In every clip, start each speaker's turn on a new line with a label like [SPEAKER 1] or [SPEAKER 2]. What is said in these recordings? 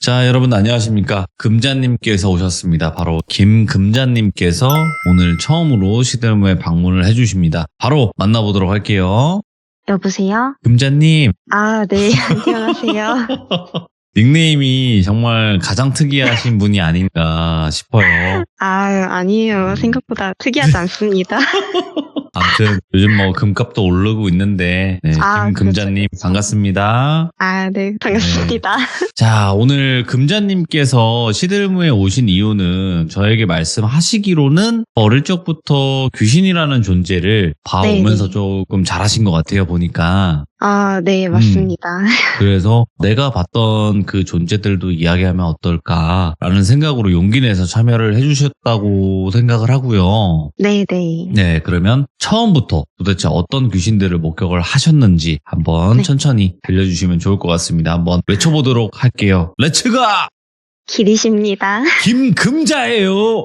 [SPEAKER 1] 자, 여러분 안녕하십니까? 금자님께서 오셨습니다. 바로 김금자님께서 오늘 처음으로 시들무에 방문을 해주십니다. 바로 만나보도록 할게요.
[SPEAKER 2] 여보세요?
[SPEAKER 1] 금자님.
[SPEAKER 2] 아, 네. 안녕하세요.
[SPEAKER 1] 닉네임이 정말 가장 특이하신 분이 아닌가 싶어요.
[SPEAKER 2] 아니에요. 생각보다 특이하지 않습니다.
[SPEAKER 1] 아무튼 요즘 뭐 금값도 오르고 있는데 네, 김금자님
[SPEAKER 2] 그렇죠.
[SPEAKER 1] 반갑습니다.
[SPEAKER 2] 네. 반갑습니다.
[SPEAKER 1] 자, 오늘 금자님께서 시들무에 오신 이유는 저에게 말씀하시기로는 어릴 적부터 귀신이라는 존재를 봐오면서
[SPEAKER 2] 네네.
[SPEAKER 1] 조금 잘하신 것 같아요, 보니까.
[SPEAKER 2] 네, 맞습니다.
[SPEAKER 1] 그래서 내가 봤던 그 존재들도 이야기하면 어떨까라는 생각으로 용기 내서 참여를 해주셨다고 생각을 하고요.
[SPEAKER 2] 네네.
[SPEAKER 1] 네, 그러면 처음부터 도대체 어떤 귀신들을 목격을 하셨는지 한번
[SPEAKER 2] 네.
[SPEAKER 1] 천천히 들려주시면 좋을 것 같습니다. 한번 외쳐보도록 할게요. 렛츠가!
[SPEAKER 2] 길이십니다.
[SPEAKER 1] 김금자예요.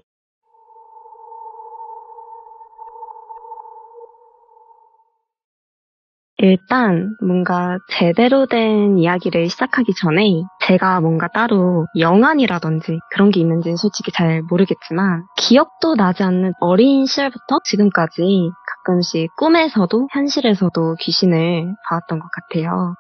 [SPEAKER 2] 일단 뭔가 제대로 된 이야기를 시작하기 전에 제가 뭔가 따로 영안이라든지 그런 게 있는지는 솔직히 잘 모르겠지만 기억도 나지 않는 어린 시절부터 지금까지 가끔씩 꿈에서도 현실에서도 귀신을 봐왔던 것 같아요.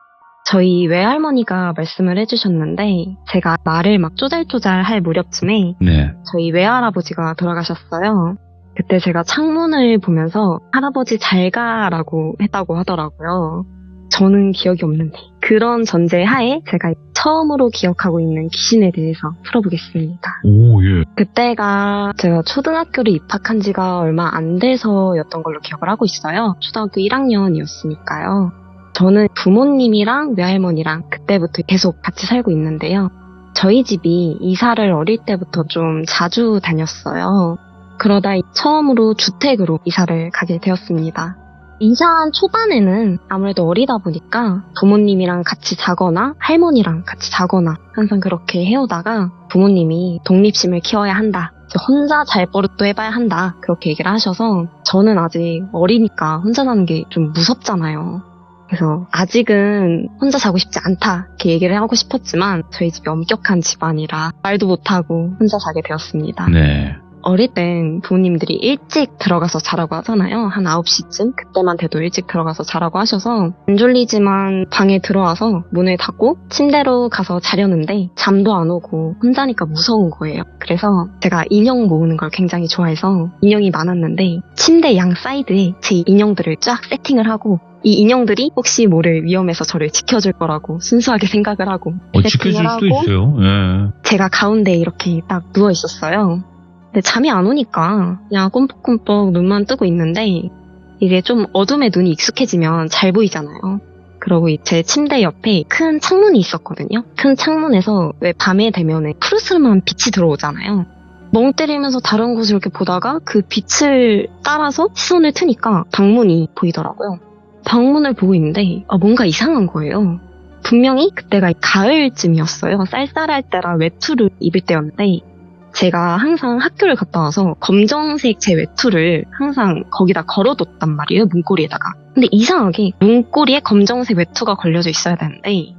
[SPEAKER 2] 저희 외할머니가 말씀을 해주셨는데 제가 말을 막 쪼잘쪼잘 할 무렵쯤에
[SPEAKER 1] 네.
[SPEAKER 2] 저희 외할아버지가 돌아가셨어요. 그때 제가 창문을 보면서 할아버지 잘 가라고 했다고 하더라고요. 저는 기억이 없는데 그런 전제 하에 제가 처음으로 기억하고 있는 귀신에 대해서 풀어보겠습니다.
[SPEAKER 1] 오, 예.
[SPEAKER 2] 그때가 제가 초등학교를 입학한 지가 얼마 안 돼서였던 걸로 기억을 하고 있어요. 초등학교 1학년이었으니까요. 저는 부모님이랑 외할머니랑 그때부터 계속 같이 살고 있는데요. 저희 집이 이사를 어릴 때부터 좀 자주 다녔어요. 그러다 처음으로 주택으로 이사를 가게 되었습니다. 이사 초반에는 아무래도 어리다 보니까 부모님이랑 같이 자거나 할머니랑 같이 자거나 항상 그렇게 해오다가 부모님이 독립심을 키워야 한다. 혼자 잘 버릇도 해봐야 한다. 그렇게 얘기를 하셔서 저는 아직 어리니까 혼자 자는 게 좀 무섭잖아요. 그래서 아직은 혼자 자고 싶지 않다. 이렇게 얘기를 하고 싶었지만 저희 집이 엄격한 집안이라 말도 못하고 혼자 자게 되었습니다.
[SPEAKER 1] 네.
[SPEAKER 2] 어릴 땐 부모님들이 일찍 들어가서 자라고 하잖아요. 한 9시쯤? 그때만 돼도 일찍 들어가서 자라고 하셔서 안 졸리지만 방에 들어와서 문을 닫고 침대로 가서 자려는데 잠도 안 오고 혼자니까 무서운 거예요. 그래서 제가 인형 모으는 걸 굉장히 좋아해서 인형이 많았는데 침대 양 사이드에 제 인형들을 쫙 세팅을 하고 이 인형들이 혹시 모를 위험에서 저를 지켜줄 거라고 순수하게 생각을 하고
[SPEAKER 1] 지켜줄 수도 있어요. 예.
[SPEAKER 2] 제가 가운데에 이렇게 딱 누워 있었어요. 근데 잠이 안 오니까 그냥 꿈뻑꿈뻑 눈만 뜨고 있는데 이게 좀 어둠에 눈이 익숙해지면 잘 보이잖아요. 그러고 제 침대 옆에 큰 창문이 있었거든요. 큰 창문에서 왜 밤에 되면 푸르스름한 빛이 들어오잖아요. 멍 때리면서 다른 곳을 이렇게 보다가 그 빛을 따라서 시선을 트니까 방문이 보이더라고요. 방문을 보고 있는데 뭔가 이상한 거예요. 분명히 그때가 가을쯤이었어요. 쌀쌀할 때라 외투를 입을 때였는데 제가 항상 학교를 갔다 와서 검정색 제 외투를 항상 거기다 걸어뒀단 말이에요. 문고리에다가. 근데 이상하게 문고리에 검정색 외투가 걸려져 있어야 되는데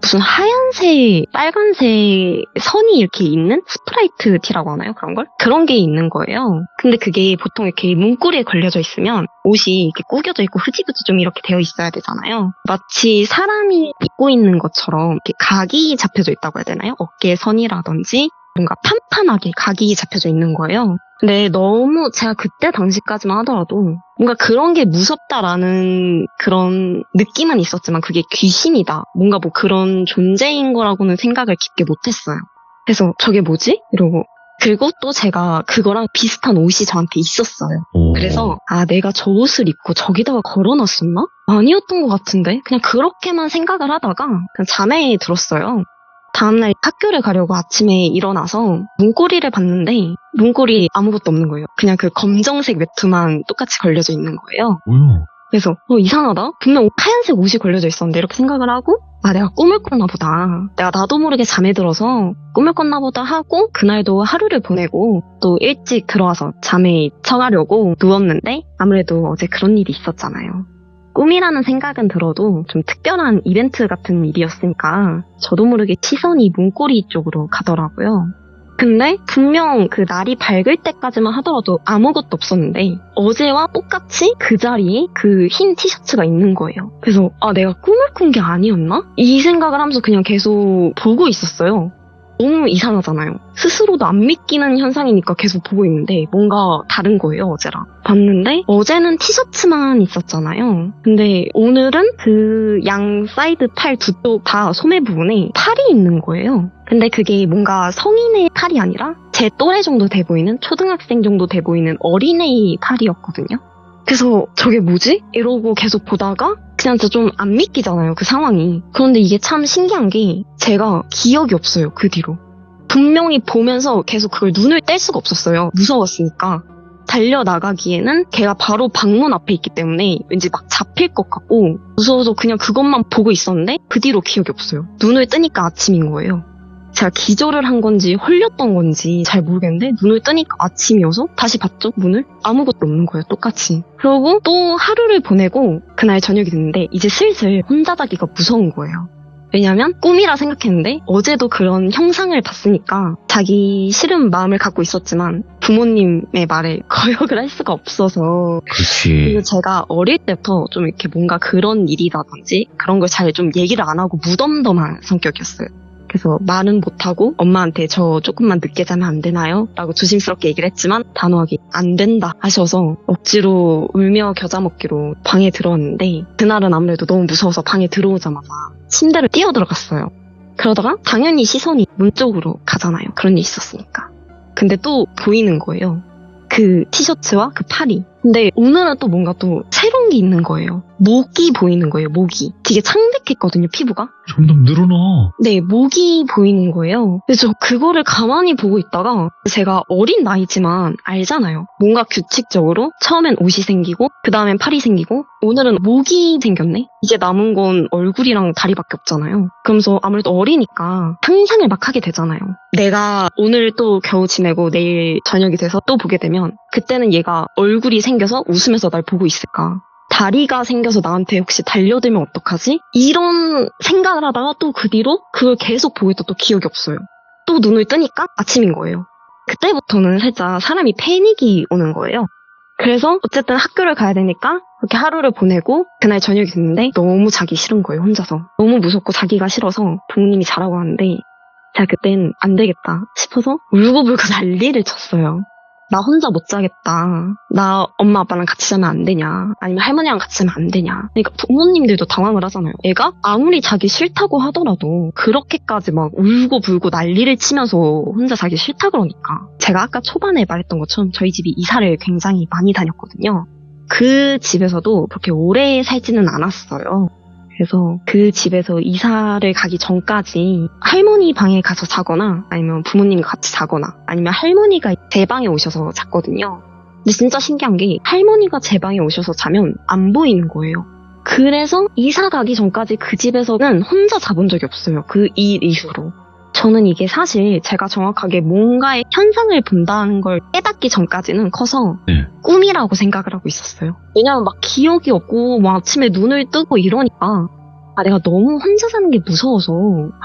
[SPEAKER 2] 무슨 하얀색, 빨간색 선이 이렇게 있는 스프라이트 티라고 하나요? 그런 걸? 그런 게 있는 거예요. 근데 그게 보통 이렇게 문고리에 걸려져 있으면 옷이 이렇게 구겨져 있고 흐지부지 좀 이렇게 되어 있어야 되잖아요. 마치 사람이 입고 있는 것처럼 이렇게 각이 잡혀져 있다고 해야 되나요? 어깨 선이라든지 뭔가 판판하게 각이 잡혀져 있는 거예요. 근데 너무 제가 그때 당시까지만 하더라도 뭔가 그런 게 무섭다라는 그런 느낌은 있었지만 그게 귀신이다. 뭔가 뭐 그런 존재인 거라고는 생각을 깊게 못했어요. 그래서 저게 뭐지? 이러고 그리고 또 제가 그거랑 비슷한 옷이 저한테 있었어요. 그래서 내가 저 옷을 입고 저기다가 걸어놨었나? 아니었던 것 같은데? 그냥 그렇게만 생각을 하다가 그냥 잠에 들었어요. 다음날 학교를 가려고 아침에 일어나서 문고리를 봤는데 문고리 아무것도 없는 거예요. 그냥 그 검정색 외투만 똑같이 걸려져 있는 거예요. 그래서 이상하다. 분명 하얀색 옷이 걸려져 있었는데 이렇게 생각을 하고 내가 꿈을 꿨나 보다. 내가 나도 모르게 잠에 들어서 꿈을 꿨나 보다 하고 그날도 하루를 보내고 또 일찍 들어와서 잠에 청하려고 누웠는데 아무래도 어제 그런 일이 있었잖아요. 꿈이라는 생각은 들어도 좀 특별한 이벤트 같은 일이었으니까 저도 모르게 시선이 문고리 쪽으로 가더라고요. 근데 분명 그 날이 밝을 때까지만 하더라도 아무것도 없었는데 어제와 똑같이 그 자리에 그 흰 티셔츠가 있는 거예요. 그래서 내가 꿈을 꾼 게 아니었나? 이 생각을 하면서 그냥 계속 보고 있었어요. 너무 이상하잖아요. 스스로도 안 믿기는 현상이니까 계속 보고 있는데 뭔가 다른 거예요, 어제랑. 봤는데 어제는 티셔츠만 있었잖아요. 근데 오늘은 그 양 사이드 팔 두 쪽 다 소매 부분에 팔이 있는 거예요. 근데 그게 뭔가 성인의 팔이 아니라 제 또래 정도 돼 보이는, 초등학생 정도 돼 보이는 어린애의 팔이었거든요. 그래서 저게 뭐지? 이러고 계속 보다가 그냥 진짜 좀 안 믿기잖아요, 그 상황이. 그런데 이게 참 신기한 게 제가 기억이 없어요, 그 뒤로. 분명히 보면서 계속 그걸 눈을 뗄 수가 없었어요. 무서웠으니까. 달려나가기에는 걔가 바로 방문 앞에 있기 때문에 왠지 막 잡힐 것 같고 무서워서 그냥 그것만 보고 있었는데 그 뒤로 기억이 없어요. 눈을 뜨니까 아침인 거예요. 제가 기절을 한 건지 홀렸던 건지 잘 모르겠는데 눈을 뜨니까 아침이어서 다시 봤죠, 문을? 아무것도 없는 거예요, 똑같이. 그러고 또 하루를 보내고 그날 저녁이 됐는데 이제 슬슬 혼자 자기가 무서운 거예요. 왜냐면 꿈이라 생각했는데 어제도 그런 형상을 봤으니까 자기 싫은 마음을 갖고 있었지만 부모님의 말에 거역을 할 수가 없어서.
[SPEAKER 1] 그렇지.
[SPEAKER 2] 그리고 제가 어릴 때부터 좀 이렇게 뭔가 그런 일이라든지 그런 걸 잘 좀 얘기를 안 하고 무덤덤한 성격이었어요. 그래서 말은 못하고 엄마한테 저 조금만 늦게 자면 안 되나요? 라고 조심스럽게 얘기를 했지만 단호하게 안 된다 하셔서 억지로 울며 겨자 먹기로 방에 들어왔는데 그날은 아무래도 너무 무서워서 방에 들어오자마자 침대를 뛰어 들어갔어요. 그러다가 당연히 시선이 문 쪽으로 가잖아요. 그런 일이 있었으니까. 근데 또 보이는 거예요. 그 티셔츠와 그 팔이. 근데 오늘은 또 뭔가 또 새로운 게 있는 거예요. 목이 보이는 거예요, 목이. 되게 창백했거든요, 피부가.
[SPEAKER 1] 점점 늘어나.
[SPEAKER 2] 네, 목이 보이는 거예요. 그래서 그거를 가만히 보고 있다가 제가 어린 나이지만 알잖아요. 뭔가 규칙적으로 처음엔 옷이 생기고 그 다음엔 팔이 생기고 오늘은 목이 생겼네? 이제 남은 건 얼굴이랑 다리밖에 없잖아요. 그러면서 아무래도 어리니까 상상을 막 하게 되잖아요. 내가 오늘 또 겨우 지내고 내일 저녁이 돼서 또 보게 되면 그때는 얘가 얼굴이 생겨서 웃으면서 날 보고 있을까? 다리가 생겨서 나한테 혹시 달려들면 어떡하지? 이런 생각을 하다가 또 그 뒤로 그걸 계속 보고 있다 또 기억이 없어요. 또 눈을 뜨니까 아침인 거예요. 그때부터는 살짝 사람이 패닉이 오는 거예요. 그래서 어쨌든 학교를 가야 되니까 그렇게 하루를 보내고 그날 저녁이 됐는데 너무 자기 싫은 거예요, 혼자서. 너무 무섭고 자기가 싫어서 부모님이 자라고 하는데 제가 그땐 안 되겠다 싶어서 울고불고 난리를 쳤어요. 나 혼자 못 자겠다. 나 엄마 아빠랑 같이 자면 안 되냐. 아니면 할머니랑 같이 자면 안 되냐. 그러니까 부모님들도 당황을 하잖아요. 애가 아무리 자기 싫다고 하더라도 그렇게까지 막 울고불고 난리를 치면서 혼자 자기 싫다 그러니까. 제가 아까 초반에 말했던 것처럼 저희 집이 이사를 굉장히 많이 다녔거든요. 그 집에서도 그렇게 오래 살지는 않았어요. 그래서 그 집에서 이사를 가기 전까지 할머니 방에 가서 자거나 아니면 부모님과 같이 자거나 아니면 할머니가 제 방에 오셔서 잤거든요. 근데 진짜 신기한 게 할머니가 제 방에 오셔서 자면 안 보이는 거예요. 그래서 이사 가기 전까지 그 집에서는 혼자 자본 적이 없어요. 그 일 이후로. 저는 이게 사실 제가 정확하게 뭔가의 현상을 본다는 걸 깨닫기 전까지는 커서 꿈이라고 생각을 하고 있었어요. 왜냐면 막 기억이 없고 막 아침에 눈을 뜨고 이러니까 내가 너무 혼자 사는 게 무서워서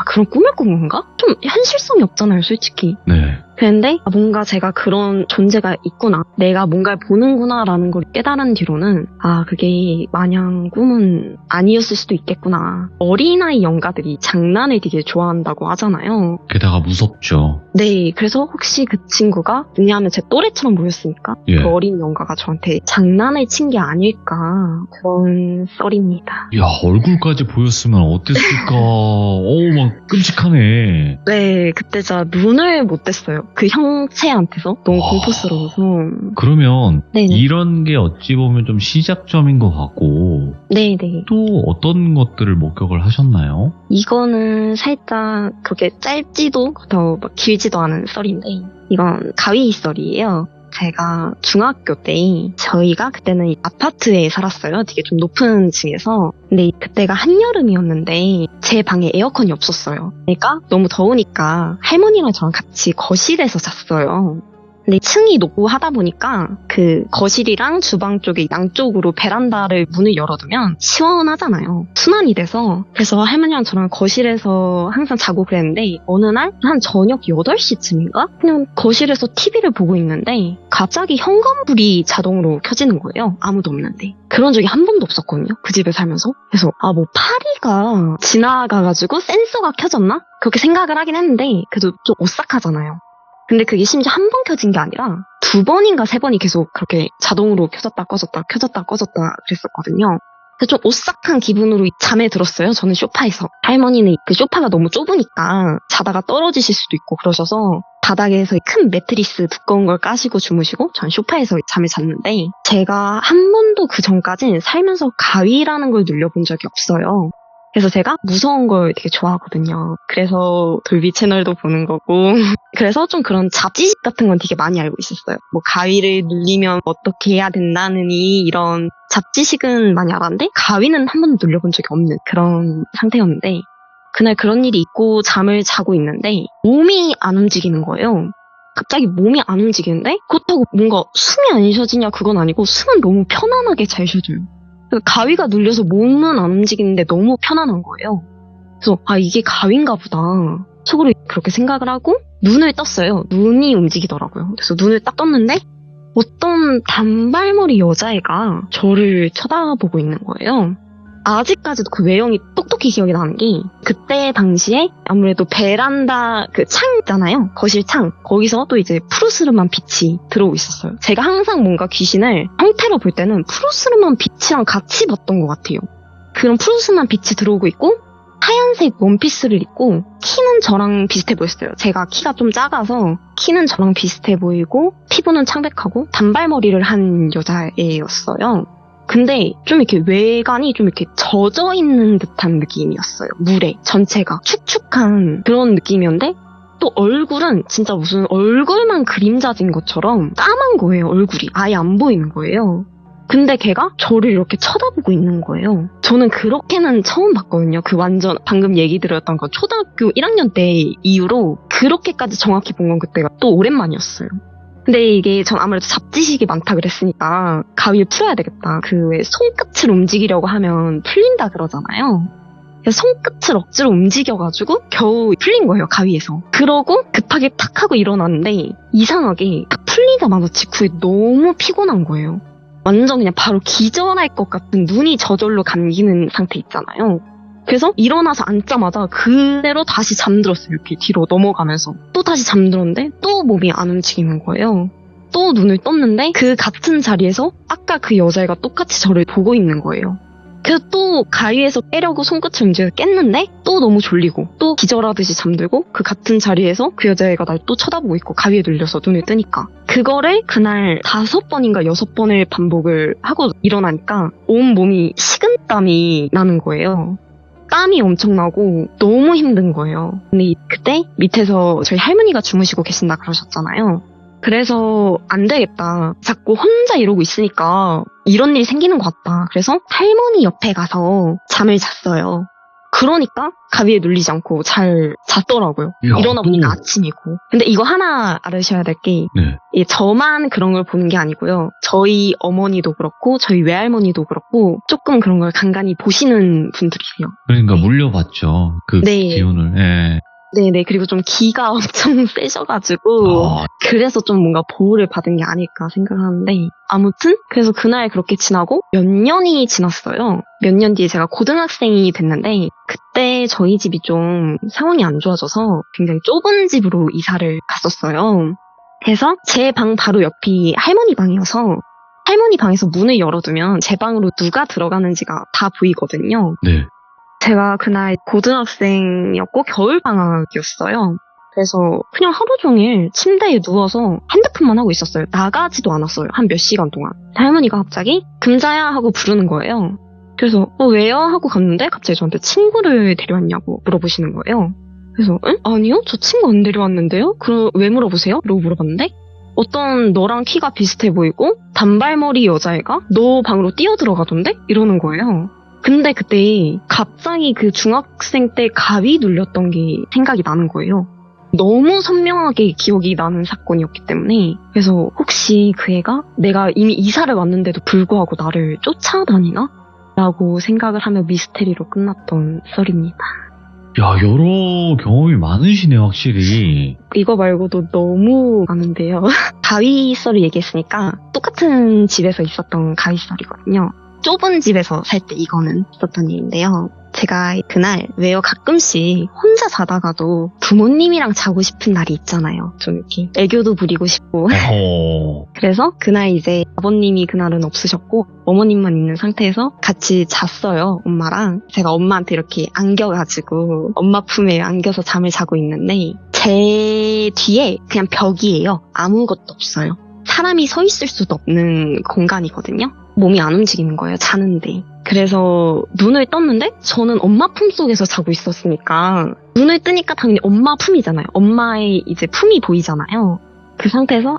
[SPEAKER 2] 그런 꿈을 꾼 건가? 좀 현실성이 없잖아요, 솔직히.
[SPEAKER 1] 네.
[SPEAKER 2] 그런데 뭔가 제가 그런 존재가 있구나, 내가 뭔가를 보는구나라는 걸 깨달은 뒤로는 그게 마냥 꿈은 아니었을 수도 있겠구나. 어린아이 영가들이 장난을 되게 좋아한다고 하잖아요.
[SPEAKER 1] 게다가 무섭죠.
[SPEAKER 2] 네, 그래서 혹시 그 친구가 왜냐하면 제 또래처럼 보였으니까 그 어린 영가가 저한테 장난을 친 게 아닐까, 그런 썰입니다.
[SPEAKER 1] 야, 얼굴까지 보였으면 어땠을까. 막 끔찍하네.
[SPEAKER 2] 네, 그때 진짜 눈을 못 뗐어요. 그 형체한테서 너무 공포스러워서.
[SPEAKER 1] 그러면
[SPEAKER 2] 네네.
[SPEAKER 1] 이런 게 어찌 보면 좀 시작점인 것 같고
[SPEAKER 2] 네네.
[SPEAKER 1] 또 어떤 것들을 목격을 하셨나요?
[SPEAKER 2] 이거는 살짝 그렇게 짧지도 더 막 길지도 않은 썰인데 이건 가위 썰이에요. 제가 중학교 때 저희가 그때는 아파트에 살았어요. 되게 좀 높은 층에서. 근데 그때가 한여름이었는데 제 방에 에어컨이 없었어요. 그러니까 너무 더우니까 할머니랑 저랑 같이 거실에서 잤어요. 근데 층이 높고 하다 보니까 그 거실이랑 주방 쪽에 양쪽으로 베란다를 문을 열어두면 시원하잖아요. 순환이 돼서. 그래서 할머니랑 저랑 거실에서 항상 자고 그랬는데 어느 날 한 저녁 8시쯤인가? 그냥 거실에서 TV를 보고 있는데 갑자기 현관불이 자동으로 켜지는 거예요. 아무도 없는데. 그런 적이 한 번도 없었거든요. 그 집에 살면서. 그래서 뭐 파리가 지나가가지고 센서가 켜졌나? 그렇게 생각을 하긴 했는데 그래도 좀 오싹하잖아요. 근데 그게 심지어 한 번 켜진 게 아니라 2번인가 3번이 계속 그렇게 자동으로 켜졌다 꺼졌다 켜졌다 꺼졌다 그랬었거든요. 그래서 좀 오싹한 기분으로 잠에 들었어요. 저는 소파에서. 할머니는 그 소파가 너무 좁으니까 자다가 떨어지실 수도 있고 그러셔서 바닥에서 큰 매트리스 두꺼운 걸 까시고 주무시고 전 소파에서 잠을 잤는데 제가 한 번도 그 전까진 살면서 가위라는 걸 눌려본 적이 없어요. 그래서 제가 무서운 걸 되게 좋아하거든요. 그래서 돌비 채널도 보는 거고 그래서 좀 그런 잡지식 같은 건 되게 많이 알고 있었어요. 뭐 가위를 눌리면 어떻게 해야 된다느니 이런 잡지식은 많이 알았는데 가위는 한 번도 눌려본 적이 없는 그런 상태였는데 그날 그런 일이 있고 잠을 자고 있는데 몸이 안 움직이는 거예요. 갑자기 몸이 안 움직이는데 그렇다고 뭔가 숨이 안 쉬어지냐 그건 아니고 숨은 너무 편안하게 잘 쉬어져요. 가위가 눌려서 몸은 안 움직이는데 너무 편안한 거예요. 그래서 이게 가위인가 보다. 속으로 그렇게 생각을 하고 눈을 떴어요. 눈이 움직이더라고요. 그래서 눈을 딱 떴는데 어떤 단발머리 여자애가 저를 쳐다보고 있는 거예요. 아직까지도 그 외형이 똑똑히 기억이 나는 게 그때 당시에 아무래도 베란다 그 창 있잖아요. 거실 창. 거기서 또 이제 푸르스름한 빛이 들어오고 있었어요. 제가 항상 뭔가 귀신을 형태로 볼 때는 푸르스름한 빛이랑 같이 봤던 것 같아요. 그런 푸르스름한 빛이 들어오고 있고 하얀색 원피스를 입고 키는 저랑 비슷해 보였어요. 제가 키가 좀 작아서 키는 저랑 비슷해 보이고 피부는 창백하고 단발머리를 한 여자애였어요. 근데 좀 이렇게 외관이 좀 이렇게 젖어 있는 듯한 느낌이었어요. 물에 전체가 축축한 그런 느낌이었는데 또 얼굴은 진짜 무슨 얼굴만 그림자진 것처럼 까만 거예요. 얼굴이 아예 안 보이는 거예요. 근데 걔가 저를 이렇게 쳐다보고 있는 거예요. 저는 그렇게는 처음 봤거든요. 그 완전 방금 얘기 드렸던 거 초등학교 1학년 때 이후로 그렇게까지 정확히 본 건 그때가 또 오랜만이었어요. 근데 이게 전 아무래도 잡지식이 많다 그랬으니까 가위를 풀어야 되겠다. 그 왜 손끝을 움직이려고 하면 풀린다 그러잖아요. 그래서 손끝을 억지로 움직여가지고 겨우 풀린 거예요, 가위에서. 그러고 급하게 탁 하고 일어났는데 이상하게 딱 풀리자마자 직후에 너무 피곤한 거예요. 완전 그냥 바로 기절할 것 같은 눈이 저절로 감기는 상태 있잖아요. 그래서 일어나서 앉자마자 그대로 다시 잠들었어요. 이렇게 뒤로 넘어가면서. 또 다시 잠들었는데 또 몸이 안 움직이는 거예요. 또 눈을 떴는데 그 같은 자리에서 아까 그 여자애가 똑같이 저를 보고 있는 거예요. 그래서 또 가위에서 깨려고 손끝을 움직여서 깼는데 또 너무 졸리고 또 기절하듯이 잠들고 그 같은 자리에서 그 여자애가 날 또 쳐다보고 있고 가위에 눌려서 눈을 뜨니까 그거를 그날 5번인가 6번을 반복을 하고 일어나니까 온 몸이 식은땀이 나는 거예요. 땀이 엄청나고 너무 힘든 거예요. 근데 그때 밑에서 저희 할머니가 주무시고 계신다 그러셨잖아요. 그래서 안 되겠다. 자꾸 혼자 이러고 있으니까 이런 일이 생기는 것 같다. 그래서 할머니 옆에 가서 잠을 잤어요. 그러니까 가위에 눌리지 않고 잘 잤더라고요.
[SPEAKER 1] 이야,
[SPEAKER 2] 일어나 보니까 아침이고. 근데 이거 하나 알으셔야 될 게
[SPEAKER 1] 네.
[SPEAKER 2] 저만 그런 걸 보는 게 아니고요. 저희 어머니도 그렇고 저희 외할머니도 그렇고 조금 그런 걸 간간히 보시는 분들이세요.
[SPEAKER 1] 그러니까 물려봤죠. 그 기운을. 예.
[SPEAKER 2] 네네. 그리고 좀 기가 엄청 세셔가지고 그래서 좀 뭔가 보호를 받은 게 아닐까 생각하는데 아무튼 그래서 그날 그렇게 지나고 몇 년이 지났어요. 몇 년 뒤에 제가 고등학생이 됐는데 그때 저희 집이 좀 상황이 안 좋아져서 굉장히 좁은 집으로 이사를 갔었어요. 그래서 제 방 바로 옆이 할머니 방이어서 할머니 방에서 문을 열어두면 제 방으로 누가 들어가는지가 다 보이거든요.
[SPEAKER 1] 네.
[SPEAKER 2] 제가 그날 고등학생이었고 겨울방학이었어요. 그래서 그냥 하루 종일 침대에 누워서 핸드폰만 하고 있었어요. 나가지도 않았어요. 한 몇 시간 동안. 할머니가 갑자기 금자야 하고 부르는 거예요. 그래서 왜요? 하고 갔는데 갑자기 저한테 친구를 데려왔냐고 물어보시는 거예요. 그래서 응? 아니요? 저 친구 안 데려왔는데요? 그럼 왜 물어보세요? 라고 물어봤는데 어떤 너랑 키가 비슷해 보이고 단발머리 여자애가 너 방으로 뛰어들어가던데? 이러는 거예요. 근데 그때 갑자기 그 중학생 때 가위 눌렸던 게 생각이 나는 거예요. 너무 선명하게 기억이 나는 사건이었기 때문에 그래서 혹시 그 애가 내가 이미 이사를 왔는데도 불구하고 나를 쫓아다니나? 라고 생각을 하며 미스테리로 끝났던 썰입니다.
[SPEAKER 1] 야, 여러 경험이 많으시네요, 확실히.
[SPEAKER 2] 이거 말고도 너무 많은데요. 가위 썰을 얘기했으니까 똑같은 집에서 있었던 가위 썰이거든요. 좁은 집에서 살 때 이거는 있었던 일인데요. 제가 그날 왜요 가끔씩 혼자 자다가도 부모님이랑 자고 싶은 날이 있잖아요. 좀 이렇게 애교도 부리고 싶고. 그래서 그날 이제 아버님이 그날은 없으셨고 어머님만 있는 상태에서 같이 잤어요. 엄마랑. 제가 엄마한테 이렇게 안겨가지고 엄마 품에 안겨서 잠을 자고 있는데 제 뒤에 그냥 벽이에요. 아무것도 없어요. 사람이 서 있을 수도 없는 공간이거든요. 몸이 안 움직이는 거예요. 자는데. 그래서 눈을 떴는데 저는 엄마 품속에서 자고 있었으니까 눈을 뜨니까 당연히 엄마 품이잖아요. 엄마의 이제 품이 보이잖아요. 그 상태에서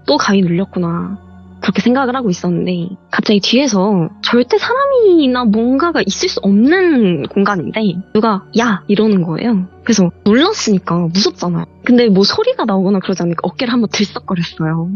[SPEAKER 2] 또 가위 눌렸구나. 그렇게 생각을 하고 있었는데 갑자기 뒤에서 절대 사람이나 뭔가가 있을 수 없는 공간인데 누가 야 이러는 거예요. 그래서 놀랐으니까 무섭잖아요. 근데 뭐 소리가 나오거나 그러지 않으니까 어깨를 한번 들썩거렸어요.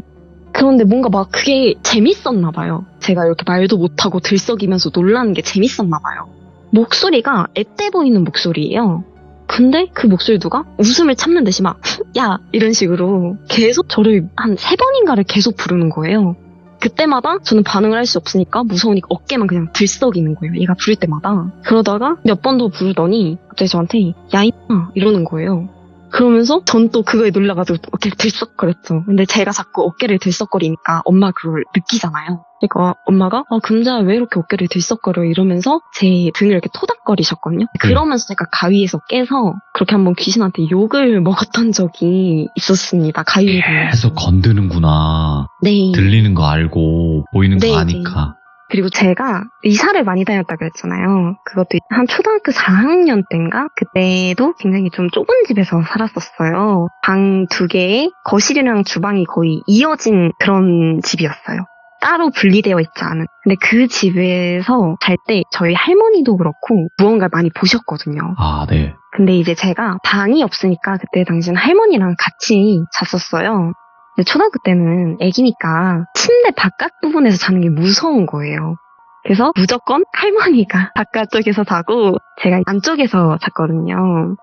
[SPEAKER 2] 그런데 뭔가 막 그게 재밌었나 봐요. 제가 이렇게 말도 못하고 들썩이면서 놀라는 게 재밌었나 봐요. 목소리가 앳돼 보이는 목소리예요. 근데 그 목소리 누가 웃음을 참는 듯이 막 야 이런 식으로 계속 저를 한 3번인가를 계속 부르는 거예요. 그때마다 저는 반응을 할 수 없으니까 무서우니까 어깨만 그냥 들썩이는 거예요. 얘가 부를 때마다. 그러다가 몇 번 더 부르더니 갑자기 저한테 야 이마 이러는 거예요. 그러면서 전 또 그거에 놀라가지고 어깨를 들썩거렸죠. 근데 제가 자꾸 어깨를 들썩거리니까 엄마가 그걸 느끼잖아요. 그러니까 엄마가 금자야 왜 이렇게 어깨를 들썩거려 이러면서 제 등을 이렇게 토닥거리셨거든요. 그러면서 제가 가위에서 깨서 그렇게 한번 귀신한테 욕을 먹었던 적이 있었습니다. 가위를
[SPEAKER 1] 계속 건드는구나.
[SPEAKER 2] 네.
[SPEAKER 1] 들리는 거 알고 보이는
[SPEAKER 2] 네,
[SPEAKER 1] 거 아니까.
[SPEAKER 2] 그리고 제가 이사를 많이 다녔다 그랬잖아요. 그것도 한 초등학교 4학년 때인가? 그때도 굉장히 좀 좁은 집에서 살았었어요. 방 2개에 거실이랑 주방이 거의 이어진 그런 집이었어요. 따로 분리되어 있지 않은. 근데 그 집에서 잘 때 저희 할머니도 그렇고 무언가를 많이 보셨거든요.
[SPEAKER 1] 아, 네.
[SPEAKER 2] 근데 이제 제가 방이 없으니까 그때 당시엔 할머니랑 같이 잤었어요. 근데 초등학교 때는 애기니까 침대 바깥 부분에서 자는 게 무서운 거예요. 그래서 무조건 할머니가 바깥쪽에서 자고 제가 안쪽에서 잤거든요.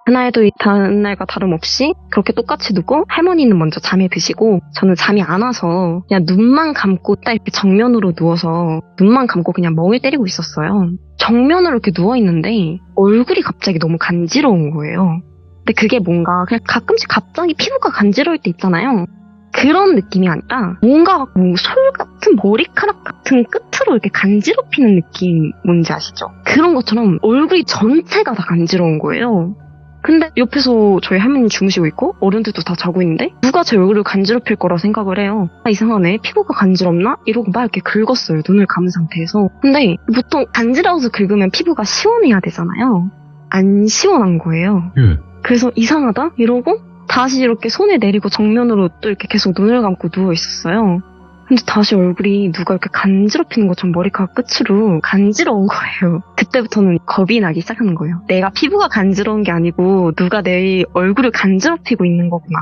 [SPEAKER 2] 그날도 다른 날과 다름없이 그렇게 똑같이 누고 할머니는 먼저 잠에 드시고 저는 잠이 안 와서 그냥 눈만 감고 딱 이렇게 정면으로 누워서 눈만 감고 그냥 멍을 때리고 있었어요. 정면으로 이렇게 누워있는데 얼굴이 갑자기 너무 간지러운 거예요. 근데 그게 뭔가 그냥 가끔씩 갑자기 피부가 간지러울 때 있잖아요. 그런 느낌이 아니라 뭔가 솔 같은 머리카락 같은 끝으로 이렇게 간지럽히는 느낌 뭔지 아시죠? 그런 것처럼 얼굴이 전체가 다 간지러운 거예요. 근데 옆에서 저희 할머니 주무시고 있고 어른들도 다 자고 있는데 누가 제 얼굴을 간지럽힐 거라 생각을 해요. 이상하네 피부가 간지럽나? 이러고 막 이렇게 긁었어요. 눈을 감은 상태에서. 근데 보통 간지러워서 긁으면 피부가 시원해야 되잖아요. 안 시원한 거예요.
[SPEAKER 1] 예.
[SPEAKER 2] 그래서 이상하다? 이러고 다시 이렇게 손을 내리고 정면으로 또 이렇게 계속 눈을 감고 누워 있었어요. 근데 다시 얼굴이 누가 이렇게 간지럽히는 것처럼 머리카락 끝으로 간지러운 거예요. 그때부터는 겁이 나기 시작하는 거예요. 내가 피부가 간지러운 게 아니고 누가 내 얼굴을 간지럽히고 있는 거구나.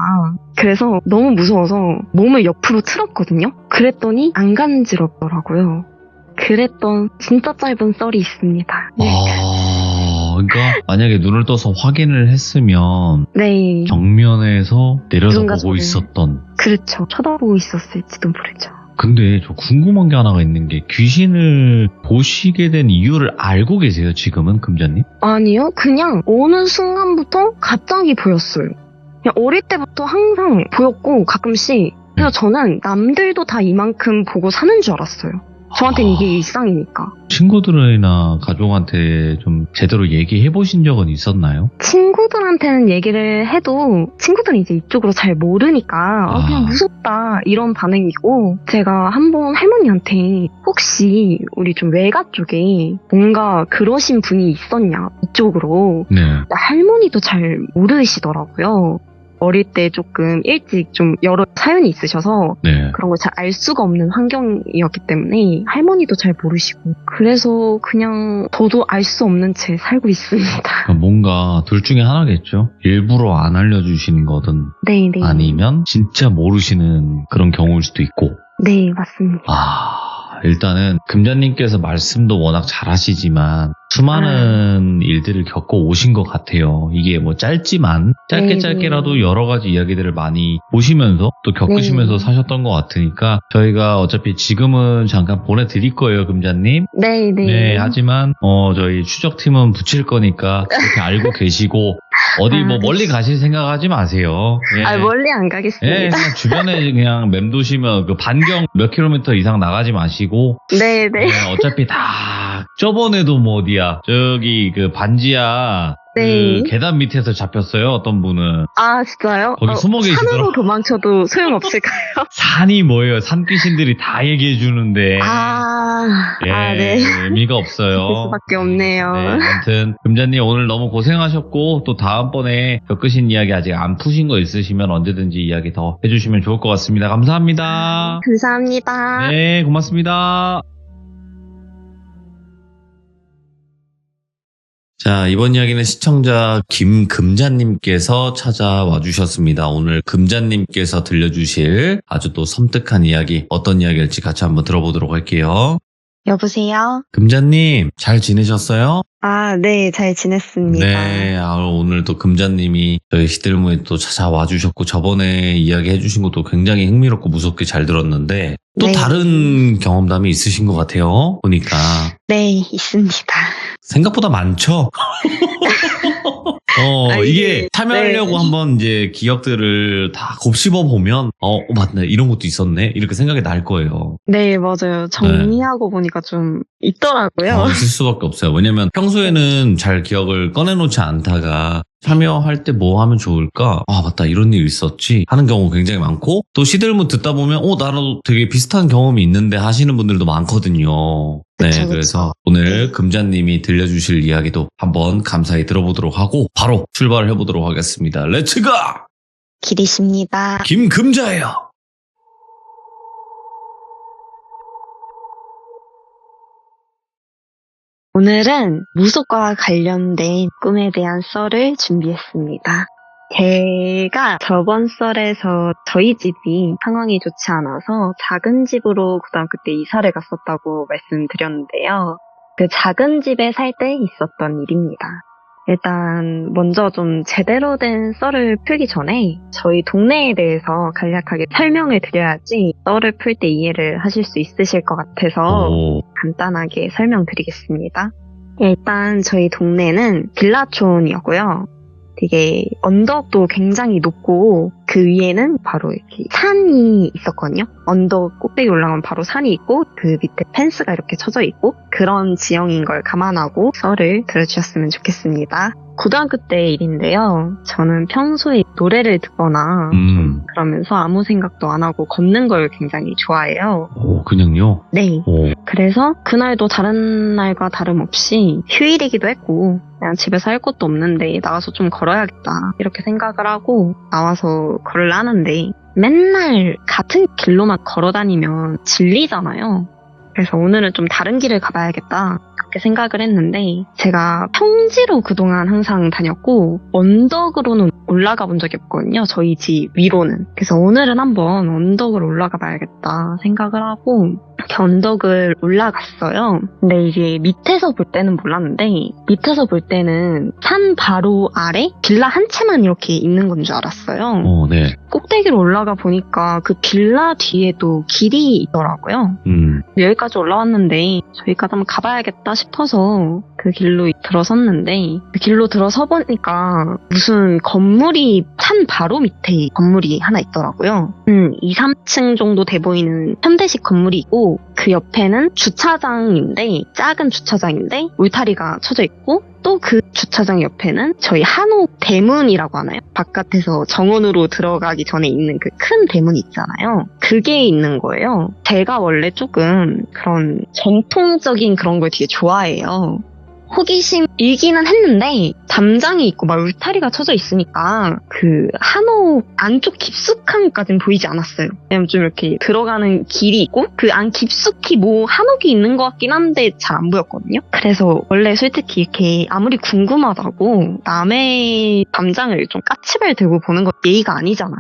[SPEAKER 2] 그래서 너무 무서워서 몸을 옆으로 틀었거든요. 그랬더니 안 간지럽더라고요. 그랬던 진짜 짧은 썰이 있습니다.
[SPEAKER 1] 그러니까 만약에 눈을 떠서 확인을 했으면
[SPEAKER 2] 네.
[SPEAKER 1] 정면에서 내려다보고
[SPEAKER 2] 저를.
[SPEAKER 1] 있었던.
[SPEAKER 2] 그렇죠. 쳐다보고 있었을지도 모르죠.
[SPEAKER 1] 근데 저 궁금한 게 하나가 있는 게 귀신을 보시게 된 이유를 알고 계세요, 지금은 금자님?
[SPEAKER 2] 아니요. 그냥 어느 순간부터 갑자기 보였어요. 그냥 어릴 때부터 항상 보였고 가끔씩 그래서 저는 남들도 다 이만큼 보고 사는 줄 알았어요. 저한테는 이게 일상이니까.
[SPEAKER 1] 친구들이나 가족한테 좀 제대로 얘기해 보신 적은 있었나요?
[SPEAKER 2] 친구들한테는 얘기를 해도 친구들은 이제 이쪽으로 잘 모르니까 그냥 무섭다 이런 반응이고 제가 한번 할머니한테 혹시 우리 좀 외가 쪽에 뭔가 그러신 분이 있었냐 이쪽으로
[SPEAKER 1] 네.
[SPEAKER 2] 할머니도 잘 모르시더라고요. 어릴 때 조금 일찍 좀 여러 사연이 있으셔서
[SPEAKER 1] 네.
[SPEAKER 2] 그런 걸 잘 알 수가 없는 환경이었기 때문에 할머니도 잘 모르시고 그래서 그냥 저도 알 수 없는 채 살고 있습니다.
[SPEAKER 1] 그러니까 뭔가 둘 중에 하나겠죠. 일부러 안 알려주시는 거든
[SPEAKER 2] 네네.
[SPEAKER 1] 아니면 진짜 모르시는 그런 경우일 수도 있고.
[SPEAKER 2] 네, 맞습니다.
[SPEAKER 1] 일단은 금자님께서 말씀도 워낙 잘하시지만 수많은 일들을 겪어 오신 것 같아요. 이게 뭐 짧지만
[SPEAKER 2] 네네.
[SPEAKER 1] 짧게라도 여러 가지 이야기들을 많이 보시면서 또 겪으시면서
[SPEAKER 2] 네.
[SPEAKER 1] 사셨던 것 같으니까 저희가 어차피 지금은 잠깐 보내드릴 거예요, 금자님.
[SPEAKER 2] 네네.
[SPEAKER 1] 네, 하지만 저희 추적팀은 붙일 거니까 그렇게 알고 계시고 어디 뭐 멀리 가실 생각하지 마세요. 예.
[SPEAKER 2] 멀리 안 가겠습니다.
[SPEAKER 1] 예, 그냥 주변에 그냥 맴도시면 그 반경 몇 킬로미터 이상 나가지 마시고.
[SPEAKER 2] 네네.
[SPEAKER 1] 예, 어차피 다 저번에도 뭐 어디야 저기 그 반지하
[SPEAKER 2] 네.
[SPEAKER 1] 그 계단 밑에서 잡혔어요. 어떤 분은.
[SPEAKER 2] 아, 진짜요?
[SPEAKER 1] 거기 숨어 계시더라고요.
[SPEAKER 2] 산으로 도망쳐도 소용없을까요?
[SPEAKER 1] 산이 뭐예요? 산귀신들이 다 얘기해 주는데.
[SPEAKER 2] 네.
[SPEAKER 1] 의미가 없어요.
[SPEAKER 2] 그 수밖에 없네요.
[SPEAKER 1] 네, 아무튼 금자님 오늘 너무 고생하셨고 또 다음번에 겪으신 이야기 아직 안 푸신 거 있으시면 언제든지 이야기 더 해주시면 좋을 것 같습니다. 감사합니다.
[SPEAKER 2] 감사합니다.
[SPEAKER 1] 네, 고맙습니다. 자, 이번 이야기는 시청자 김금자님께서 찾아와 주셨습니다. 오늘 금자님께서 들려주실 아주 또 섬뜩한 이야기, 어떤 이야기일지 같이 한번 들어보도록 할게요.
[SPEAKER 2] 여보세요?
[SPEAKER 1] 금자님, 잘 지내셨어요?
[SPEAKER 2] 네, 잘 지냈습니다.
[SPEAKER 1] 네, 오늘 또 금자님이 저희 시들무에 또 찾아와 주셨고 저번에 이야기 해주신 것도 굉장히 흥미롭고 무섭게 잘 들었는데 또
[SPEAKER 2] 네.
[SPEAKER 1] 다른 경험담이 있으신 것 같아요. 보니까.
[SPEAKER 2] 네, 있습니다.
[SPEAKER 1] 생각보다 많죠? 이게 참여하려고
[SPEAKER 2] 네.
[SPEAKER 1] 한번 이제 기억들을 다 곱씹어 보면, 맞네. 이런 것도 있었네. 이렇게 생각이 날 거예요.
[SPEAKER 2] 네, 맞아요. 정리하고 보니까 좀 있더라고요.
[SPEAKER 1] 있을 수밖에 없어요. 왜냐면 평소에는 잘 기억을 꺼내놓지 않다가 참여할 때 뭐 하면 좋을까? 맞다. 이런 일 있었지. 하는 경우 굉장히 많고, 또 시들무 듣다 보면, 나도 되게 비슷한 경험이 있는데 하시는 분들도 많거든요. 네,
[SPEAKER 2] 그쵸.
[SPEAKER 1] 그래서 오늘 금자님이 들려주실 이야기도 한번 감사히 들어보도록 하고, 바로 출발을 해보도록 하겠습니다. 렛츠가!
[SPEAKER 2] 길이십니다.
[SPEAKER 1] 김금자예요.
[SPEAKER 2] 오늘은 무속과 관련된 꿈에 대한 썰을 준비했습니다. 제가 저번 썰에서 저희 집이 상황이 좋지 않아서 작은 집으로 고등학교 때 이사를 갔었다고 말씀드렸는데요. 그 작은 집에 살 때 있었던 일입니다. 일단 먼저 좀 제대로 된 썰을 풀기 전에 저희 동네에 대해서 간략하게 설명을 드려야지 썰을 풀 때 이해를 하실 수 있으실 것 같아서 간단하게 설명드리겠습니다. 일단 저희 동네는 빌라촌이었고요. 되게 언덕도 굉장히 높고 그 위에는 바로 이렇게 산이 있었거든요. 언덕 꼭대기 올라가면 바로 산이 있고 그 밑에 펜스가 이렇게 쳐져 있고 그런 지형인 걸 감안하고 썰을 들어주셨으면 좋겠습니다. 고등학교 때 일인데요. 저는 평소에 노래를 듣거나 좀 그러면서 아무 생각도 안 하고 걷는 걸 굉장히 좋아해요.
[SPEAKER 1] 그냥요?
[SPEAKER 2] 네. 그래서 그날도 다른 날과 다름없이 휴일이기도 했고 그냥 집에서 할 것도 없는데 나가서 좀 걸어야겠다 이렇게 생각을 하고 나와서 걸으려 하는데 맨날 같은 길로만 걸어 다니면 질리잖아요. 그래서 오늘은 좀 다른 길을 가봐야겠다 그렇게 생각을 했는데 제가 평지로 그동안 항상 다녔고 언덕으로는 올라가 본 적이 없거든요. 저희 집 위로는. 그래서 오늘은 한번 언덕을 올라가 봐야겠다 생각을 하고 이렇게 언덕을 올라갔어요. 근데 이게 밑에서 볼 때는 몰랐는데 밑에서 볼 때는 산 바로 아래 빌라 한 채만 이렇게 있는 건 줄 알았어요.
[SPEAKER 1] 네.
[SPEAKER 2] 꼭대기로 올라가 보니까 그 빌라 뒤에도 길이 있더라고요. 여기까지 올라왔는데 저기까지 한번 가봐야겠다 싶어서 그 길로 들어섰는데 그 길로 들어서 보니까 무슨 건물이 산 바로 밑에 건물이 하나 있더라고요. 2, 3층 정도 돼 보이는 현대식 건물이 있고 그 옆에는 주차장인데 작은 주차장인데 울타리가 쳐져 있고 또 그 주차장 옆에는 저희 한옥 대문이라고 하나요? 바깥에서 정원으로 들어가기 전에 있는 그 큰 대문이 있잖아요. 그게 있는 거예요. 제가 원래 조금 그런 전통적인 그런 걸 되게 좋아해요. 호기심이기는 했는데 담장이 있고 막 울타리가 쳐져 있으니까 그 한옥 안쪽 깊숙함까지는 보이지 않았어요. 왜냐면 좀 이렇게 들어가는 길이 있고 그 안 깊숙이 뭐 한옥이 있는 것 같긴 한데 잘 안 보였거든요. 그래서 원래 솔직히 이렇게 아무리 궁금하다고 남의 담장을 좀 까치발 들고 보는 건 예의가 아니잖아요.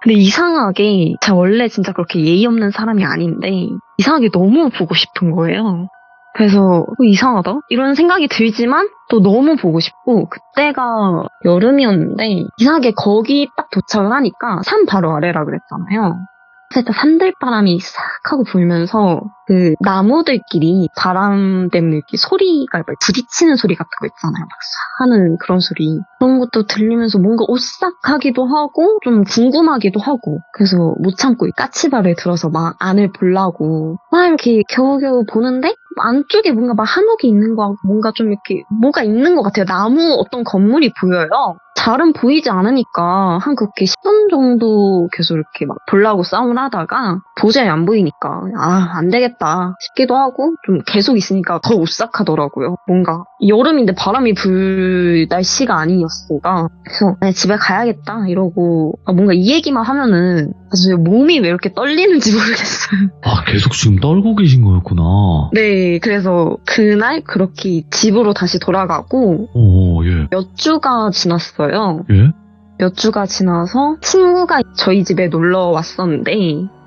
[SPEAKER 2] 근데 이상하게 제가 원래 진짜 그렇게 예의 없는 사람이 아닌데 이상하게 너무 보고 싶은 거예요. 그래서 이상하다? 이런 생각이 들지만 또 너무 보고 싶고 그때가 여름이었는데 이상하게 거기 딱 도착을 하니까 산 바로 아래라 그랬잖아요. 살짝 산들바람이 싹 하고 불면서 그 나무들끼리 바람 때문에 이렇게 소리가 부딪히는 소리 같은 거 있잖아요. 막 싹 하는 그런 소리. 그런 것도 들리면서 뭔가 오싹하기도 하고 좀 궁금하기도 하고 그래서 못 참고 까치발을 들어서 막 안을 보려고 막 이렇게 겨우겨우 보는데 안쪽에 뭔가 막 한옥이 있는 거 같고 뭔가 좀 이렇게 뭐가 있는 것 같아요. 나무 어떤 건물이 보여요. 잘은 보이지 않으니까 한 그렇게 10분 정도 계속 이렇게 막 보려고 싸움을 하다가 도저히 안 보이니까 안 되겠다 싶기도 하고 좀 계속 있으니까 더 오싹하더라고요. 뭔가 여름인데 바람이 불 날씨가 아니었으니까 그래서 집에 가야겠다 이러고 뭔가 이 얘기만 하면은 사실 몸이 왜 이렇게 떨리는지 모르겠어요.
[SPEAKER 1] 계속 지금 떨고 계신 거였구나.
[SPEAKER 2] 네, 그래서 그날 그렇게 집으로 다시 돌아가고
[SPEAKER 1] 예.
[SPEAKER 2] 몇 주가 지났어요.
[SPEAKER 1] 예?
[SPEAKER 2] 몇 주가 지나서 친구가 저희 집에 놀러 왔었는데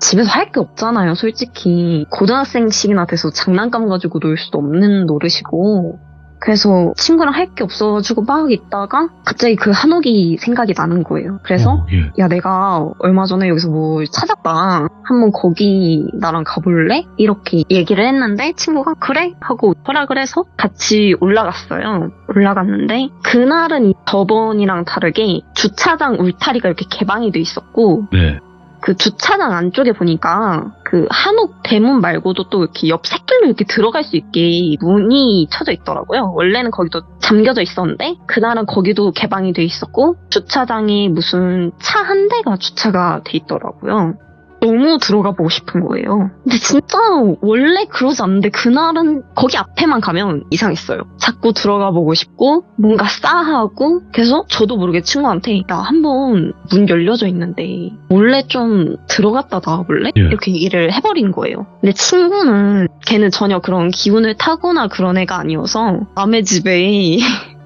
[SPEAKER 2] 집에서 할 게 없잖아요, 솔직히. 고등학생식이나 돼서 장난감 가지고 놀 수도 없는 노릇이고. 그래서 친구랑 할 게 없어가지고 막 있다가 갑자기 그 한옥이 생각이 나는 거예요. 그래서
[SPEAKER 1] 예.
[SPEAKER 2] 야, 내가 얼마 전에 여기서 뭘 찾았다. 한번 거기 나랑 가볼래? 이렇게 얘기를 했는데 친구가 그래? 하고 허락을 해서 같이 올라갔어요. 올라갔는데 그날은 저번이랑 다르게 주차장 울타리가 이렇게 개방이 돼 있었고
[SPEAKER 1] 네.
[SPEAKER 2] 그 주차장 안쪽에 보니까 그 한옥 대문 말고도 또 이렇게 옆 샛길로 이렇게 들어갈 수 있게 문이 쳐져 있더라고요. 원래는 거기도 잠겨져 있었는데 그날은 거기도 개방이 돼 있었고 주차장에 무슨 차 한 대가 주차가 돼 있더라고요. 너무 들어가 보고 싶은 거예요. 근데 진짜 원래 그러지 않는데 그날은 거기 앞에만 가면 이상했어요. 자꾸 들어가 보고 싶고 뭔가 싸하고 그래서 저도 모르게 친구한테 나 한번 문 열려져 있는데 몰래 좀 들어갔다 나와볼래?
[SPEAKER 1] 예.
[SPEAKER 2] 이렇게 얘기를 해버린 거예요. 근데 친구는 걔는 전혀 그런 기운을 타거나 그런 애가 아니어서 남의 집에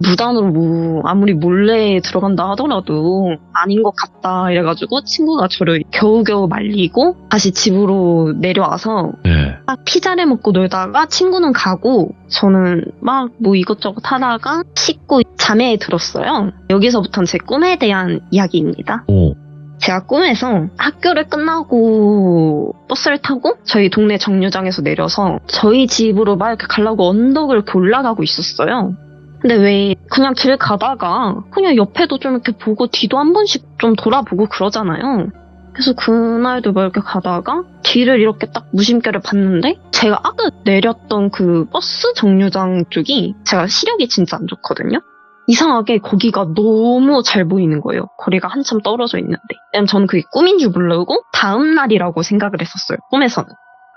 [SPEAKER 2] 무단으로 뭐 아무리 몰래 들어간다 하더라도 아닌 것 같다 이래가지고 친구가 저를 겨우겨우 말리고 다시 집으로 내려와서
[SPEAKER 1] 네.
[SPEAKER 2] 딱 피자를 먹고 놀다가 친구는 가고 저는 막 뭐 이것저것 하다가 씻고 잠에 들었어요. 여기서부터는 제 꿈에 대한 이야기입니다. 제가 꿈에서 학교를 끝나고 버스를 타고 저희 동네 정류장에서 내려서 저희 집으로 막 이렇게 가려고 언덕을 이렇게 올라가고 있었어요. 근데 왜 그냥 길 가다가 그냥 옆에도 좀 이렇게 보고 뒤도 한 번씩 좀 돌아보고 그러잖아요. 그래서 그날도 막 이렇게 가다가 뒤를 이렇게 딱 무심결에 봤는데 제가 아까 내렸던 그 버스 정류장 쪽이 제가 시력이 진짜 안 좋거든요. 이상하게 거기가 너무 잘 보이는 거예요. 거리가 한참 떨어져 있는데. 왜냐면 저는 그게 꿈인 줄 모르고 다음 날이라고 생각을 했었어요. 꿈에서는.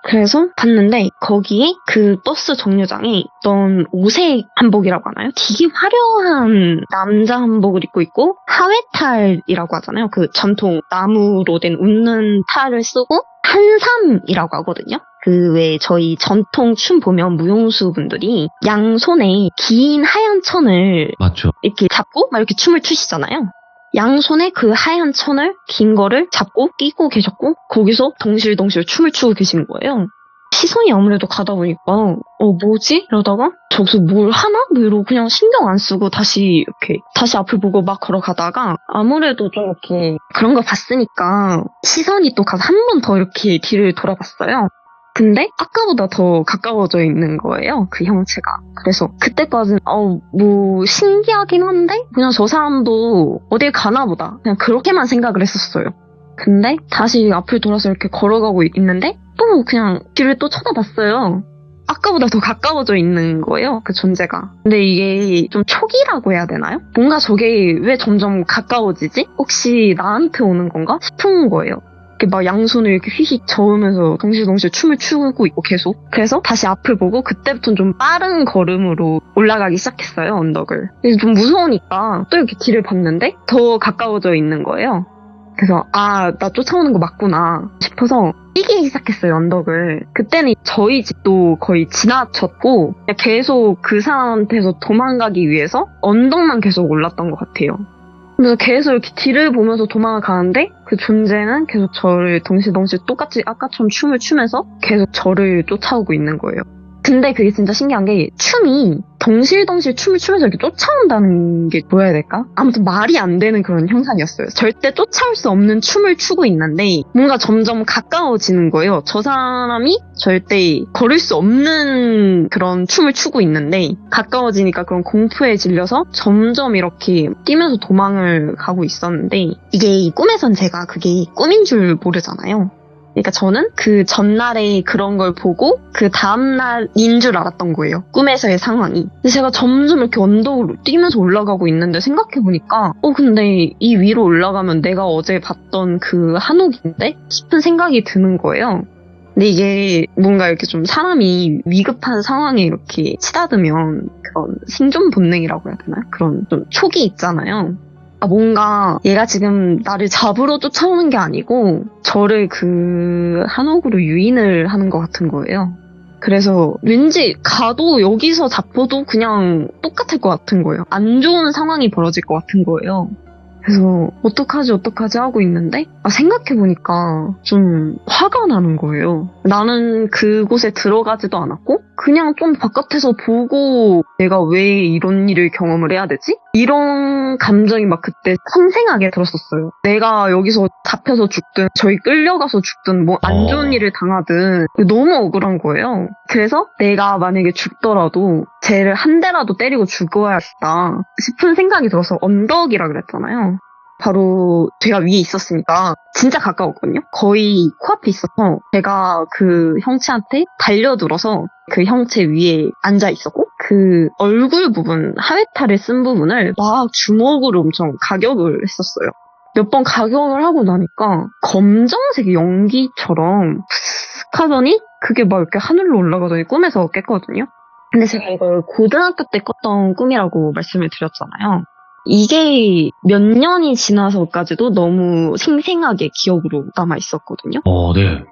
[SPEAKER 2] 그래서 봤는데 거기에 그 버스 정류장에 어떤 오색 한복이라고 하나요? 되게 화려한 남자 한복을 입고 있고 하회탈이라고 하잖아요. 그 전통 나무로 된 웃는 탈을 쓰고 한삼이라고 하거든요. 그 왜 저희 전통 춤 보면 무용수 분들이 양손에 긴 하얀 천을
[SPEAKER 1] 맞죠.
[SPEAKER 2] 이렇게 잡고 막 이렇게 춤을 추시잖아요. 양손에 그 하얀 천을 긴 거를 잡고 끼고 계셨고 거기서 동실동실 춤을 추고 계신 거예요. 시선이 아무래도 가다 보니까 뭐지? 이러다가 저기서 뭘 하나? 뭐 이러고 그냥 신경 안 쓰고 다시 앞을 보고 막 걸어가다가 아무래도 좀 이렇게 그런 걸 봤으니까 시선이 또 가서 한 번 더 이렇게 뒤를 돌아봤어요. 근데 아까보다 더 가까워져 있는 거예요. 그 형체가. 그래서 그때까지는 뭐 신기하긴 한데 그냥 저 사람도 어딜 가나 보다. 그냥 그렇게만 생각을 했었어요. 근데 다시 앞을 돌아서 이렇게 걸어가고 있는데 또 그냥 뒤를 또 쳐다봤어요. 아까보다 더 가까워져 있는 거예요. 그 존재가. 근데 이게 좀 초기라고 해야 되나요? 뭔가 저게 왜 점점 가까워지지? 혹시 나한테 오는 건가? 싶은 거예요. 이렇게 막 양손을 이렇게 휘휘 저으면서 동시에 춤을 추고 있고 계속. 그래서 다시 앞을 보고 그때부터는 좀 빠른 걸음으로 올라가기 시작했어요, 언덕을. 그래서 좀 무서우니까 또 이렇게 뒤를 봤는데 더 가까워져 있는 거예요. 그래서 나 쫓아오는 거 맞구나 싶어서 뛰기 시작했어요, 언덕을. 그때는 저희 집도 거의 지나쳤고 그냥 계속 그 사람한테서 도망가기 위해서 언덕만 계속 올랐던 것 같아요. 그래서 계속 이렇게 뒤를 보면서 도망을 가는데 그 존재는 계속 저를 동시에 똑같이 아까처럼 춤을 추면서 계속 저를 쫓아오고 있는 거예요. 근데 그게 진짜 신기한 게 춤이 동시에 춤을 추면서 이렇게 쫓아온다는 게 뭐야 해야 될까? 아무튼 말이 안 되는 그런 형상이었어요. 절대 쫓아올 수 없는 춤을 추고 있는데 뭔가 점점 가까워지는 거예요. 저 사람이 절대 걸을 수 없는 그런 춤을 추고 있는데 가까워지니까 그런 공포에 질려서 점점 이렇게 뛰면서 도망을 가고 있었는데 이게 이 꿈에선 제가 그게 꿈인 줄 모르잖아요. 그러니까 저는 그 전날에 그런 걸 보고 그 다음날인 줄 알았던 거예요. 꿈에서의 상황이. 근데 제가 점점 이렇게 언덕으로 뛰면서 올라가고 있는데 생각해보니까 근데 이 위로 올라가면 내가 어제 봤던 그 한옥인데? 싶은 생각이 드는 거예요. 근데 이게 뭔가 이렇게 좀 사람이 위급한 상황에 이렇게 치닫으면 그런 생존 본능이라고 해야 되나? 그런 좀 촉이 있잖아요. 뭔가 얘가 지금 나를 잡으러 쫓아오는 게 아니고 저를 그 한옥으로 유인을 하는 것 같은 거예요. 그래서 왠지 가도 여기서 잡혀도 그냥 똑같을 것 같은 거예요. 안 좋은 상황이 벌어질 것 같은 거예요. 그래서 어떡하지 하고 있는데 생각해보니까 좀 화가 나는 거예요. 나는 그곳에 들어가지도 않았고 그냥 좀 바깥에서 보고 내가 왜 이런 일을 경험을 해야 되지? 이런 감정이 막 그때 생생하게 들었었어요. 내가 여기서 잡혀서 죽든 저희 끌려가서 죽든 뭐 안 좋은 일을 당하든 너무 억울한 거예요. 그래서 내가 만약에 죽더라도 쟤를 한 대라도 때리고 죽어야겠다 싶은 생각이 들어서 언덕이라 그랬잖아요. 바로 제가 위에 있었으니까 진짜 가까웠거든요. 거의 코앞에 있어서 제가 그 형체한테 달려들어서 그 형체 위에 앉아 있었고 그 얼굴 부분, 하회탈을 쓴 부분을 막 주먹으로 엄청 가격을 했었어요. 몇 번 가격을 하고 나니까 검정색 연기처럼 푸슥 하더니 그게 막 이렇게 하늘로 올라가더니 꿈에서 깼거든요. 근데 제가 이걸 고등학교 때 꿨던 꿈이라고 말씀을 드렸잖아요. 이게 몇 년이 지나서까지도 너무 생생하게 기억으로 남아 있었거든요.
[SPEAKER 1] 네.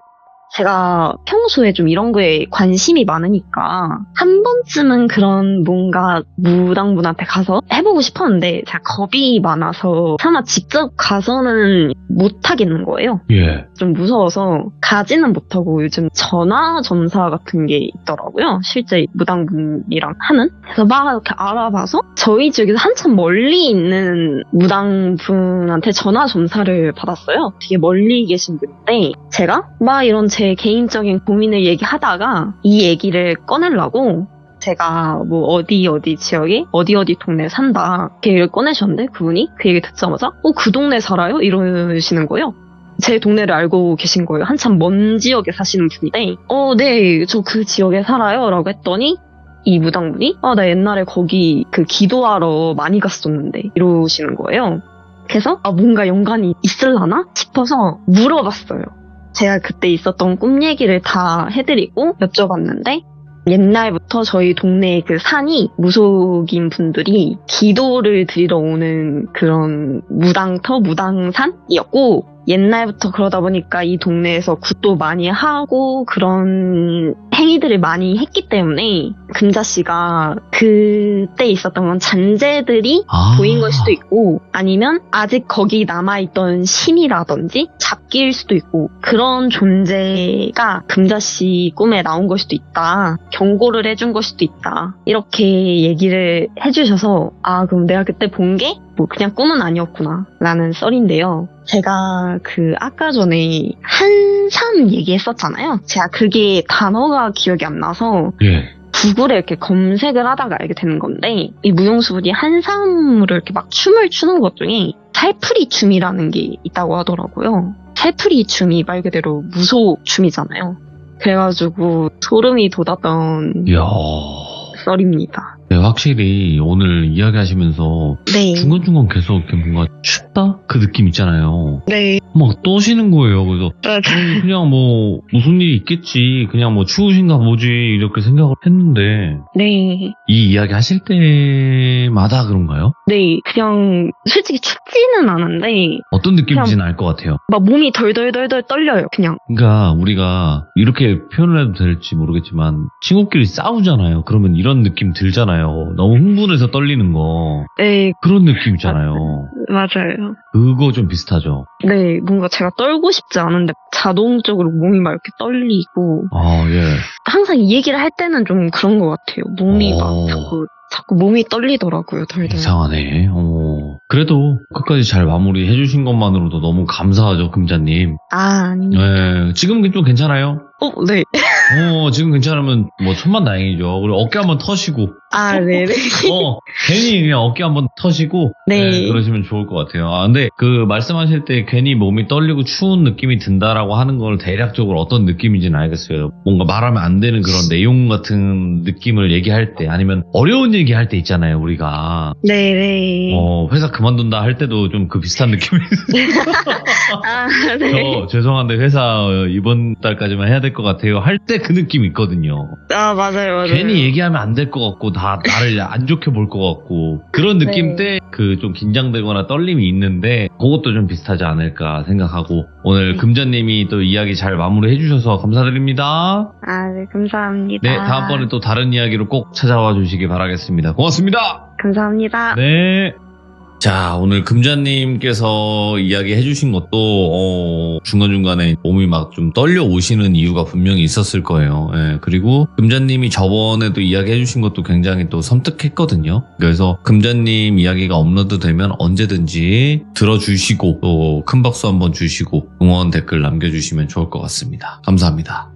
[SPEAKER 2] 제가 평소에 좀 이런 거에 관심이 많으니까 한 번쯤은 그런 뭔가 무당분한테 가서 해보고 싶었는데 제가 겁이 많아서 차마 직접 가서는 못 하겠는 거예요.
[SPEAKER 1] 예.
[SPEAKER 2] 좀 무서워서 가지는 못하고 요즘 전화점사 같은 게 있더라고요. 실제 무당분이랑 하는. 그래서 막 이렇게 알아봐서 저희 지역에서 한참 멀리 있는 무당분한테 전화점사를 받았어요. 되게 멀리 계신 분인데 제가 막 이런 제 개인적인 고민을 얘기하다가 이 얘기를 꺼내려고 제가 뭐 어디 지역에 어디 동네에 산다 이렇게 얘기를 꺼내셨는데 그분이 그 얘기 듣자마자 그 동네 살아요? 이러시는 거예요. 제 동네를 알고 계신 거예요. 한참 먼 지역에 사시는 분인데 네, 저 그 지역에 살아요 라고 했더니 이 무당분이 나 옛날에 거기 그 기도하러 많이 갔었는데 이러시는 거예요. 그래서 뭔가 연관이 있을라나 싶어서 물어봤어요. 제가 그때 있었던 꿈 얘기를 다 해드리고 여쭤봤는데 옛날부터 저희 동네에 그 산이 무속인 분들이 기도를 드리러 오는 그런 무당터, 무당산이었고 옛날부터 그러다 보니까 이 동네에서 굿도 많이 하고 그런 행위들을 많이 했기 때문에 금자씨가 그때 있었던 건 잔재들이 보인 걸 수도 있고 아니면 아직 거기 남아있던 신이라든지 잡기일 수도 있고 그런 존재가 금자씨 꿈에 나온 걸 수도 있다. 경고를 해준 걸 수도 있다. 이렇게 얘기를 해주셔서 그럼 내가 그때 본 게 뭐 그냥 꿈은 아니었구나 라는 썰인데요. 제가 그 아까 전에 한삼 얘기했었잖아요. 제가 그게 단어가 기억이 안 나서 구글에 이렇게 검색을 하다가 알게 되는 건데 이 무용수분이 한삼으로 이렇게 막 춤을 추는 것 중에 살풀이 춤이라는 게 있다고 하더라고요. 살풀이 춤이 말 그대로 무속 춤이잖아요. 그래가지고 소름이 돋았던
[SPEAKER 1] 이야.
[SPEAKER 2] 썰입니다.
[SPEAKER 1] 네, 확실히 오늘 이야기하시면서
[SPEAKER 2] 네.
[SPEAKER 1] 중간중간 계속 이렇게 뭔가 탔다? 그 느낌 있잖아요.
[SPEAKER 2] 네.
[SPEAKER 1] 막 떠시는 거예요. 그래서 그냥 뭐 무슨 일이 있겠지. 그냥 뭐 추우신가 보지 이렇게 생각을 했는데
[SPEAKER 2] 네.
[SPEAKER 1] 이 이야기 하실 때마다 그런가요?
[SPEAKER 2] 네. 그냥 솔직히 춥지는 않은데
[SPEAKER 1] 어떤 느낌인지는 알 것 같아요.
[SPEAKER 2] 막 몸이 덜덜덜덜 떨려요. 그냥.
[SPEAKER 1] 그러니까 우리가 이렇게 표현을 해도 될지 모르겠지만 친구끼리 싸우잖아요. 그러면 이런 느낌 들잖아요. 너무 흥분해서 떨리는 거.
[SPEAKER 2] 네.
[SPEAKER 1] 그런 느낌 있잖아요.
[SPEAKER 2] 맞아요.
[SPEAKER 1] 그거 좀 비슷하죠.
[SPEAKER 2] 네. 뭔가 제가 떨고 싶지 않은데 자동적으로 몸이 막 이렇게 떨리고
[SPEAKER 1] 아, 예.
[SPEAKER 2] 항상 이 얘기를 할 때는 좀 그런 것 같아요. 몸이 막
[SPEAKER 1] 오.
[SPEAKER 2] 자꾸 몸이 떨리더라고요. 덜덜.
[SPEAKER 1] 이상하네. 그래도 끝까지 잘 마무리 해주신 것만으로도 너무 감사하죠, 금자님.
[SPEAKER 2] 아니.
[SPEAKER 1] 네. 지금 좀 괜찮아요?
[SPEAKER 2] 네.
[SPEAKER 1] 지금 괜찮으면 뭐 천만다행이죠. 그리고 어깨 한번 터시고.
[SPEAKER 2] 아, 네네.
[SPEAKER 1] 괜히 그냥 어깨 한번 터시고.
[SPEAKER 2] 네.
[SPEAKER 1] 그러시면 좋을 것 같아요. 근데 그 말씀하실 때 괜히 몸이 떨리고 추운 느낌이 든다라고 하는 걸 대략적으로 어떤 느낌인지는 알겠어요. 뭔가 말하면 안 되는 그런 내용 같은 느낌을 얘기할 때 아니면 어려운 얘기할 때 있잖아요, 우리가.
[SPEAKER 2] 네네.
[SPEAKER 1] 회사 그만둔다 할 때도 좀 그 비슷한 느낌이.
[SPEAKER 2] 아, 네.
[SPEAKER 1] 저 죄송한데 회사 이번 달까지만 해야 될 것 같아요. 할 때 그 느낌이 있거든요.
[SPEAKER 2] 아, 맞아요.
[SPEAKER 1] 괜히 얘기하면 안 될 것 같고 나를 안 좋게 볼 것 같고 그런 느낌
[SPEAKER 2] 네.
[SPEAKER 1] 때 그 좀 긴장되거나 떨림이 있는데 그것도 좀 비슷하지 않을까 생각하고 오늘 금자님이 또 이야기 잘 마무리해 주셔서 감사드립니다.
[SPEAKER 2] 아, 네, 감사합니다.
[SPEAKER 1] 네, 다음번에 또 다른 이야기로 꼭 찾아와 주시기 바라겠습니다. 고맙습니다.
[SPEAKER 2] 감사합니다.
[SPEAKER 1] 네. 자, 오늘 금자님께서 이야기 해주신 것도 중간중간에 몸이 막 좀 떨려 오시는 이유가 분명히 있었을 거예요. 예, 그리고 금자님이 저번에도 이야기 해주신 것도 굉장히 또 섬뜩했거든요. 그래서 금자님 이야기가 업로드 되면 언제든지 들어주시고 또 큰 박수 한번 주시고 응원 댓글 남겨주시면 좋을 것 같습니다. 감사합니다.